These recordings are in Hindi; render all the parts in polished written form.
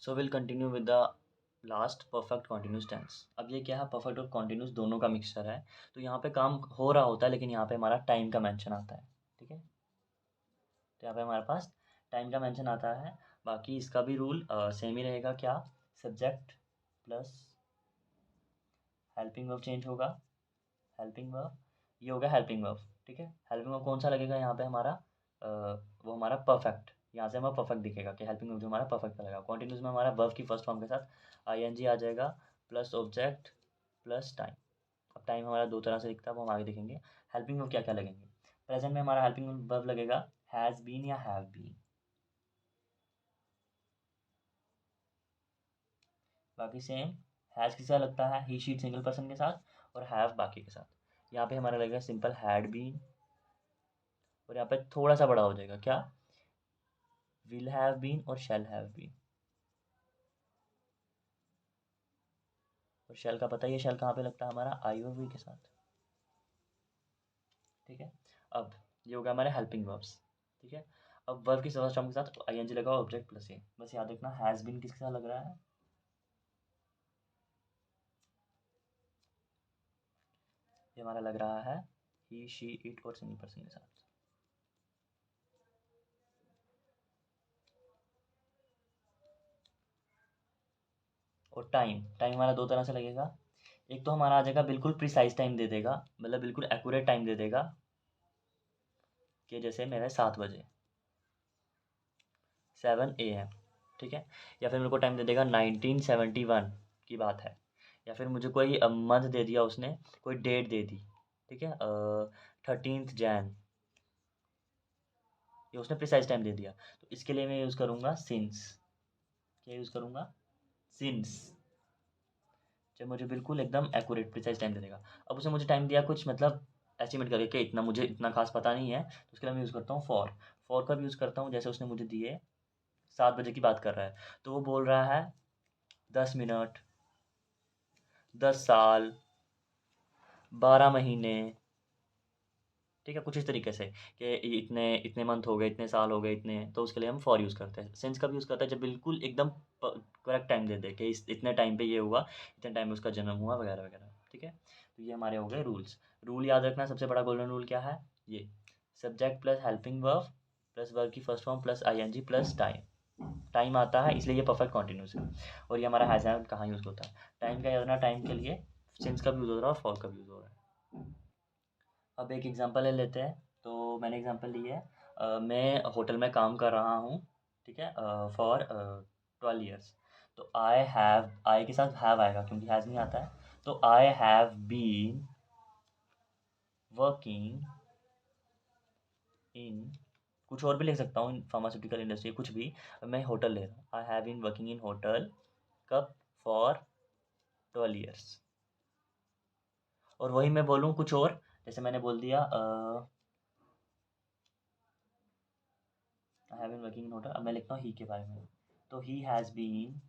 So will continue with the last perfect continuous tense. अब ये क्या है, परफेक्ट और कॉन्टिन्यूस दोनों का मिक्सचर है। तो यहाँ पे काम हो रहा होता है लेकिन यहाँ पे हमारा टाइम का मेंशन आता है। ठीक है, तो यहाँ पे हमारे पास टाइम का मेंशन आता है। बाकी इसका भी रूल सेम ही रहेगा। क्या, subject plus helping verb change होगा। हेल्पिंग वर्ब, ये हो गया हेल्पिंग वर्ब। ठीक है, हेल्पिंग वर्ब कौन सा लगेगा यहाँ पे हमारा, वो हमारा परफेक्ट। यहाँ से हमारा परफेक्ट दिखेगा कि हेल्पिंग वर्ब जो हमारा परफेक्ट लगेगा। कॉन्टिन्यूस में हमारा वर्ब की फर्स्ट फॉर्म के साथ आईएनजी आ जाएगा प्लस ऑब्जेक्ट प्लस टाइम। अब टाइम हमारा दो तरह से दिखता है, वो हम आगे देखेंगे। हेल्पिंग वर्ब क्या क्या लगेंगे। प्रेजेंट में हमारा हेल्पिंग वर्ब लगेगा हैज़ बीन या हैव बीन। बाकी सेम, हैज़ किसका लगता है, ही शी सिंगल पर्सन के साथ, और हैव बाकी के साथ। यहाँ पे हमारा लगेगा सिंपल हैड बीन, और यहाँ पे थोड़ा सा बड़ा हो जाएगा क्या, विल हैव बीन और शैल हैव बीन। और शैल का पता ही है, शैल कहाँ पे लगता है हमारा, आई और वी के साथ। ठीक है, अब ये हो गया हमारे हेल्पिंग वर्ब्स। ठीक है, अब वर्ब की फर्स्ट फॉर्म के साथ आईएनजी लगा, ऑब्जेक्ट प्लस ए। बस याद रखना हैज़ बीन किसके साथ लग रहा है, ये हमारा लग रहा है ही शी इट और सिंगल पर्सन के साथ। और टाइम, टाइम हमारा दो तरह से लगेगा। एक तो हमारा आ जाएगा बिल्कुल प्रिसाइज टाइम दे देगा, मतलब बिल्कुल एक्यूरेट टाइम दे देगा कि जैसे मेरे 7 बजे, 7 AM। ठीक है, या फिर मेरे को टाइम दे देगा 1971 की बात है, या फिर मुझे कोई मंथ दे दिया उसने, कोई डेट दे दी। ठीक है, 13 जैन, ये उसने प्रिसाइज टाइम दे दिया। तो इसके लिए मैं यूज़ करूँगा सिंस। क्या यूज़ करूँगा, सिंस, जब मुझे बिल्कुल एकदम एक्यूरेट प्रिसाइज टाइम दे देगा। अब उसने मुझे टाइम दिया कुछ मतलब एस्टिमेट करके कि इतना, मुझे इतना खास पता नहीं है, तो उसके लिए मैं यूज़ करता हूँ फॉर। फॉर का भी यूज़ करता हूँ, जैसे उसने मुझे दिए 7 बजे की बात कर रहा है, तो वो बोल रहा है 10 मिनट, 10 साल, 12 महीने। ठीक है, कुछ इस तरीके से कि इतने इतने मंथ हो गए, इतने साल हो गए, इतने, तो उसके लिए हम फॉर यूज़ करते हैं। सिंस का भी यूज़ करते हैं जब बिल्कुल एकदम करेक्ट टाइम दे दे कि इस इतने टाइम पे ये हुआ, इतने टाइम में उसका जन्म हुआ, वगैरह वगैरह। ठीक है, तो ये हमारे हो गए रूल्स। रूल याद रखना, सबसे बड़ा गोल्डन रूल क्या है, ये subject plus helping verb plus verb की first form plus ING plus time. Time आता है इसलिए ये परफेक्ट कॉन्टिन्यूस है। और ये हमारा हैज़ हैव कहाँ यूज़ होता है, टाइम का याद रखना, टाइम के लिए सिंस का भी यूज़ हो रहा है और फॉर का भी यूज़ हो रहा है। अब एक एग्जांपल ले लेते हैं। तो मैंने एग्जांपल ली है, मैं होटल में काम कर रहा हूँ। ठीक है, फॉर 12 ईयर्स। तो आई हैव, आई के साथ हैव आएगा क्योंकि हैज़ नहीं आता है। तो I have been working in, कुछ और भी लिख सकता हूँ, इन फार्मास्यूटिकल इंडस्ट्री, कुछ भी। मैं होटल ले रहा हूँ, I have been working in hotel, कब, फॉर 12 ईयर्स। और वही मैं बोलूँ कुछ और, जैसे मैंने बोल दिया I have been working in hotel, अब मैं लिखता हूँ ही के बारे में। तो ही हैज़ बीन,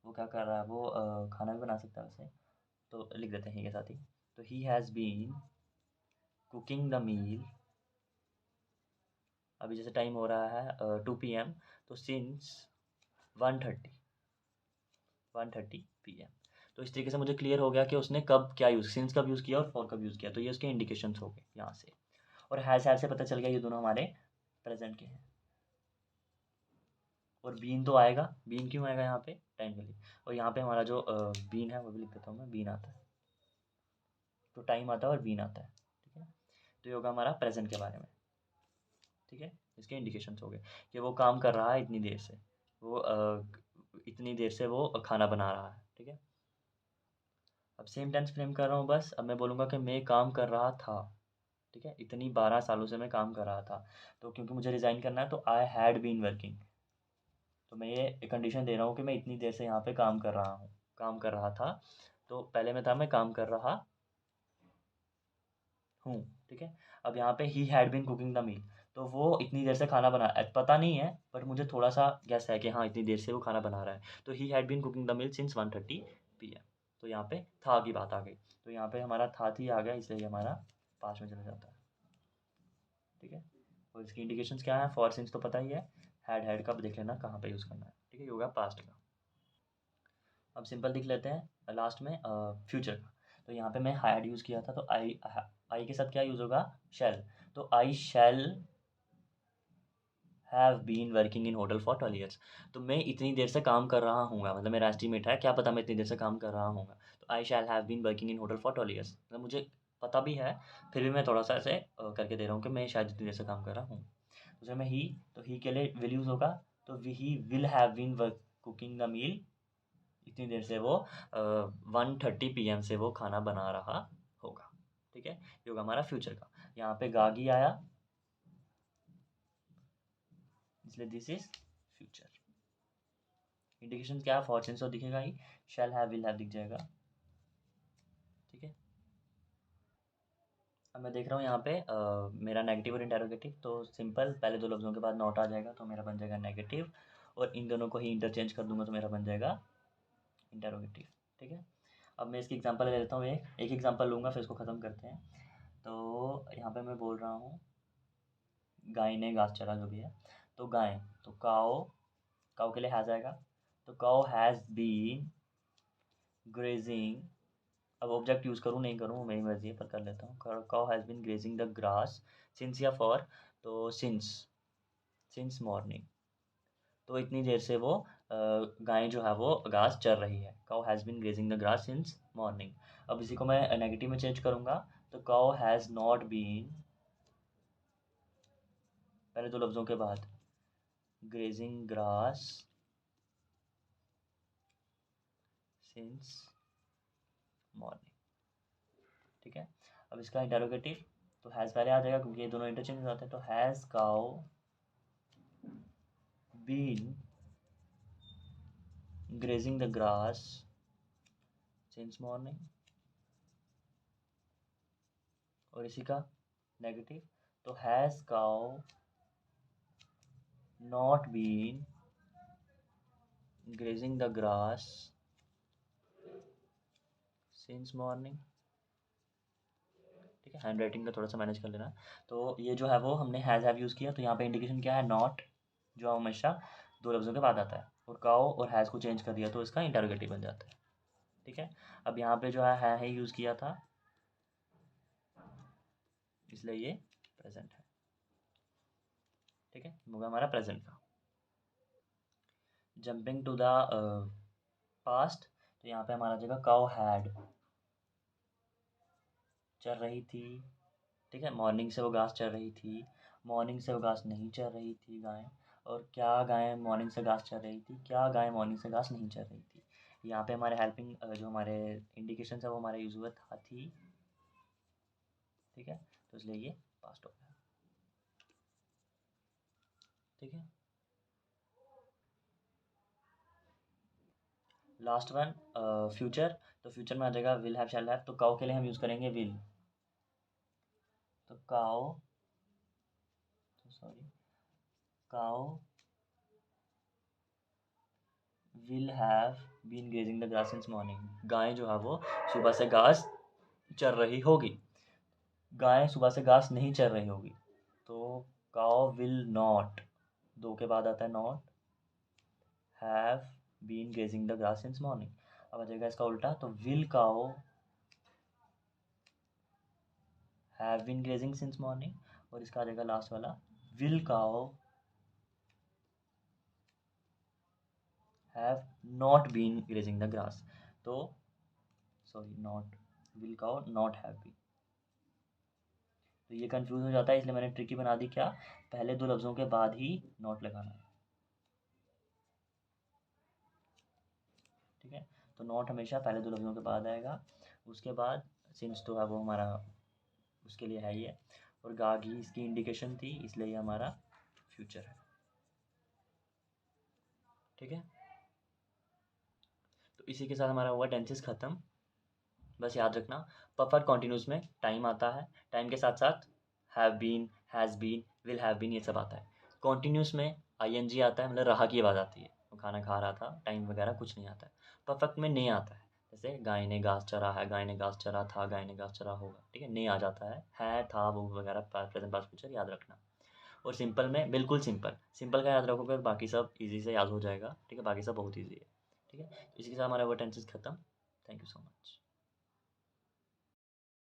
वो क्या कर रहा है, वो खाना भी बना सकता है वैसे, तो लिख देते हैं ही के साथ ही। तो he has been cooking the meal, अभी जैसे टाइम हो रहा है 2 PM, तो सिंस 1:30 PM। तो इस तरीके से मुझे क्लियर हो गया कि उसने कब क्या यूज़, सिंस कब यूज़ किया और फॉर कब यूज़ किया। तो ये उसके इंडिकेशंस हो गए यहाँ से। और हैज़ से पता चल गया ये दोनों हमारे प्रेजेंट के हैं। और बीन तो आएगा, बीन क्यों आएगा यहाँ पे, टाइम के लिए। और यहाँ पे हमारा जो बीन है वो भी लिख देता हूँ मैं, बीन आता है। तो टाइम आता है और बीन आता है। ठीक है, तो ये होगा हमारा प्रेजेंट के बारे में। ठीक है, इसके इंडिकेशंस हो गए कि वो काम कर रहा है इतनी देर से, वो इतनी देर से वो खाना बना रहा है। ठीक है, अब सेम टेंस फ्रेम कर रहा हूँ बस। अब मैं बोलूँगा कि मैं काम कर रहा था। ठीक है, इतनी 12 सालों से मैं काम कर रहा था। तो क्योंकि मुझे रिज़ाइन करना है तो आई हैड बीन वर्किंग, तो मैं ये कंडीशन दे रहा हूँ कि मैं इतनी देर से यहाँ पे काम कर रहा हूँ, काम कर रहा था। तो पहले में था मैं काम कर रहा हूँ। ठीक है, अब यहाँ पे he had been cooking the meal, तो वो इतनी देर से खाना बना, पता नहीं है बट मुझे थोड़ा सा गैस है कि हाँ इतनी देर से वो खाना बना रहा है। तो he had been cooking the meal since 1:30 PM। तो यहाँ पे था की बात आ गई, तो यहाँ पे हमारा था थी आ गया, इसलिए हमारा पास में चला जाता है। ठीक है, और इसकी इंडिकेशंस क्या है? फॉर सिंस तो पता ही है, हैड का देख लेना कहाँ पे यूज़ करना है, ठीक है, ये होगा पास्ट का। अब सिंपल दिख लेते हैं लास्ट में फ्यूचर का। तो यहाँ पे मैं हैड यूज़ किया था, तो आई के साथ क्या यूज़ होगा? शैल। तो I shall have been working in hotel for 12 years. तो मैं इतनी देर से काम कर रहा हूँगा, मतलब मेरा एस्टीमेट है, क्या पता मैं इतनी देर से काम कर रहा हूँगा। तो I shall have been working in hotel for 12 years, मतलब मुझे पता भी है, फिर भी मैं थोड़ा सा ऐसे करके दे रहा हूँ कि मैं शायद इतनी देर से काम कर रहा हूँ। दूसरे में ही, तो ही के लिए विल यूज़ होगा, तो he will have been work cooking the meal, इतनी देर से वो 1:30 PM से वो खाना बना रहा होगा, ठीक है, ये होगा हमारा फ्यूचर का। यहाँ पे गागी आया, इसलिए दिस इज फ्यूचर। इंडिकेशन क्या है? फॉर सेंस तो दिखेगा ही, शैल हैव विल हैव दिख जाएगा, ठीक है। अब मैं देख रहा हूँ यहाँ पे मेरा नेगेटिव और इंटेरोगेटिव, तो सिंपल पहले दो लफ्ज़ों के बाद नॉट आ जाएगा, तो मेरा बन जाएगा नेगेटिव, और इन दोनों को ही इंटरचेंज कर दूंगा तो मेरा बन जाएगा इंटेरोगेटिव, ठीक है। अब मैं इसकी एग्जांपल ले लेता हूँ, एक एग्जांपल लूँगा, फिर इसको ख़त्म करते हैं। तो यहाँ पे मैं बोल रहा हूँ गाय ने घास चरा, जो भी है, तो गाय, तो काओ, काओ के लिए हैज़ आएगा, तो काओ हैज़ बीन ग्रेजिंग। अब ऑब्जेक्ट यूज़ करूँ नहीं करूँ मेरी मर्ज़ी है, पर कर लेता हूँ। Cow has been grazing the grass since या फॉर, तो सिंस, सिंस मॉर्निंग, तो इतनी देर से वो गाय जो है वो घास चर रही है। Cow has been grazing the grass since morning. अब इसी को मैं नेगेटिव में चेंज करूँगा, तो काउ हैज़ नॉट बीन, पहले दो लफ्ज़ों के बाद, ग्रेजिंग ग्रास सिंस मॉर्निंग, ठीक है। अब इसका इंटेरोगेटिव, तो हैज़ पहले आ जाएगा क्योंकि ये दोनों इंटरचेंज हो जाते हैं, तो has cow been grazing the grass since morning। और इसी का नेगेटिव, तो has cow not been grazing the grass since morning, ठीक है। हैंड राइटिंग का थोड़ा सा मैनेज कर लेना। तो ये जो है वो हमने हैज़ हैव यूज़ किया, तो यहाँ पे इंडिकेशन क्या है? नॉट, जो हमेशा दो लफ्ज़ों के बाद आता है, और काउ और हैज़ को चेंज कर दिया तो इसका इंटरोगेटिव बन जाता है, ठीक है। अब यहाँ पे जो है यूज़ किया था, इसलिए ये प्रेजेंट है, ठीक है, होगा हमारा प्रेजेंट का। जंपिंग टू द पास्ट, तो यहाँ पे हमारा जगह काउ हैड, चर रही थी, ठीक है, मॉर्निंग से वो घास चर रही थी, मॉर्निंग से वो घास नहीं चर रही थी गाय। और क्या गाय मॉर्निंग से घास चर रही थी? क्या गाय मॉर्निंग से घास नहीं चर रही थी? यहाँ पे हमारे हेल्पिंग जो हमारे इंडिकेशन है वो हमारे यूज हुआ था, थी, ठीक है, तो इसलिए ये पास्ट हो गया, ठीक है। लास्ट वन फ्यूचर, तो फ्यूचर में आ जाएगा विल हैव शैल हैव, तो काउ के लिए हम यूज़ करेंगे विल, तो काउ, तो sorry, cow will have been grazing the grass since morning, गाय जो है वो सुबह से घास चर रही होगी, गाय सुबह से घास नहीं चर रही होगी, तो काउ विल नॉट, दो के बाद आता है not, have been grazing the grass since morning. अब आ जाएगा इसका उल्टा, तो will cow have been grazing since morning, और इसका आ जाएगा लास्ट वाला, will cow have not been grazing the grass, तो sorry, not, will cow not have been, तो ये कंफ्यूज हो जाता है, इसलिए मैंने ट्रिकी बना दी, क्या पहले दो लफ्ज़ों के बाद ही नॉट लगाना है, ठीक है। तो नॉट हमेशा पहले दो लफ्ज़ों के बाद आएगा, उसके बाद सिंस तो है वो हमारा उसके लिए है ही है, और गागी इसकी इंडिकेशन थी, इसलिए ये हमारा फ्यूचर है, ठीक है। तो इसी के साथ हमारा हुआ टेंसेस ख़त्म। बस याद रखना, परफेक्ट कॉन्टिन्यूस में टाइम आता है, टाइम के साथ साथ have been, has been, will have been, ये सब आता है। कॉन्टिन्यूस में आईएनजी आता है, मतलब रहा की आवाज़ आती है, वो खाना खा रहा था, टाइम वगैरह कुछ नहीं आता है। परफेक्ट में नहीं आता है, जैसे गाय ने घास चरा है, गाय ने घास चरा था, गाय ने घास चरा होगा, ठीक है, नहीं आ जाता है था वो वगैरह, प्रेजेंट पास्ट फ्यूचर याद रखना। और सिंपल में बिल्कुल सिंपल, सिंपल का याद रखोगे तो बाकी सब ईज़ी से याद हो जाएगा, ठीक है? बाकी सब बहुत ईज़ी है, ठीक है? इसी के साथ हमारा वो टेंसेस खत्म।